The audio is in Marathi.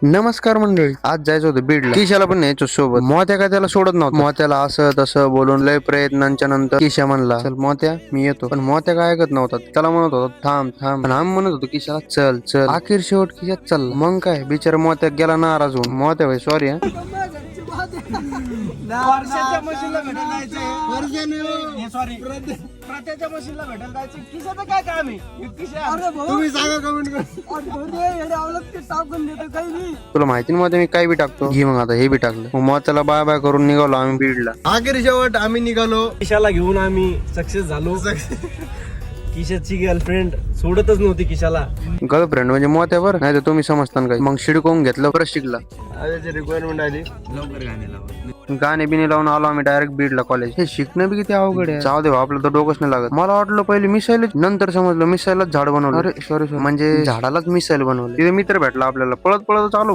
नमस्कार मंडळी. आज जायचं होतं बीडला. किशाला पण न्यायचो सोबत. मोत्या काय त्याला सोडत नव्हता. मोत्याला असं तसं बोलून लय प्रयत्नांच्या नंतर किशा म्हणला चल मोत्या मी येतो. पण मोत्या काय ऐकत नव्हता. त्याला म्हणत होता थांब थांब. पण आम्ही म्हणत होतो किशाला चल चल. अखेर शेवट किशात चालला. मग काय बिचारा मोत्या गेला नाराज होऊन. मोत्या भाई सॉरी हा. वर्षाच्या मशीनला भेटायला जायचंय. सॉरी प्रत्येच्या मशीनला भेटायला जायचं. किशाचं काय काम आहे? तुम्ही सांगा कमेंट कर. तुला माहिती ना मोत्या मी काय बी टाकतो. घे मग आता हे बी टाकलं. मग मोत्याला बाय बाय करून निघालो आम्ही बीडला. अखेर शेवट आम्ही निघालो. किशाला घेऊन आम्ही सक्सेस झालो. किशाची गर्लफ्रेंड सोडतच नव्हती किशाला. गर्लफ्रेंड म्हणजे मोत्यावर नाही तर तुम्ही समजता काय. मग शिडकवून घेतलं परत शिकला. रिक्वायरमेंट आली. गाणे बिने लावून आलो आम्ही डायरेक्ट बीडला कॉलेज. हे शिकणं बी किती अवघड आहे. जाऊ दे भाऊ, आपलं तर डोकंच नाही लागत. मला वाटलं पहिले मिसाईल, नंतर समजलं मिसाईलच झाड बनवलं. अरे सॉरी म्हणजे झाडालाच मिसाईल बनवलं. तिथे मित्र भेटला आपल्याला. पळत पळत आलो.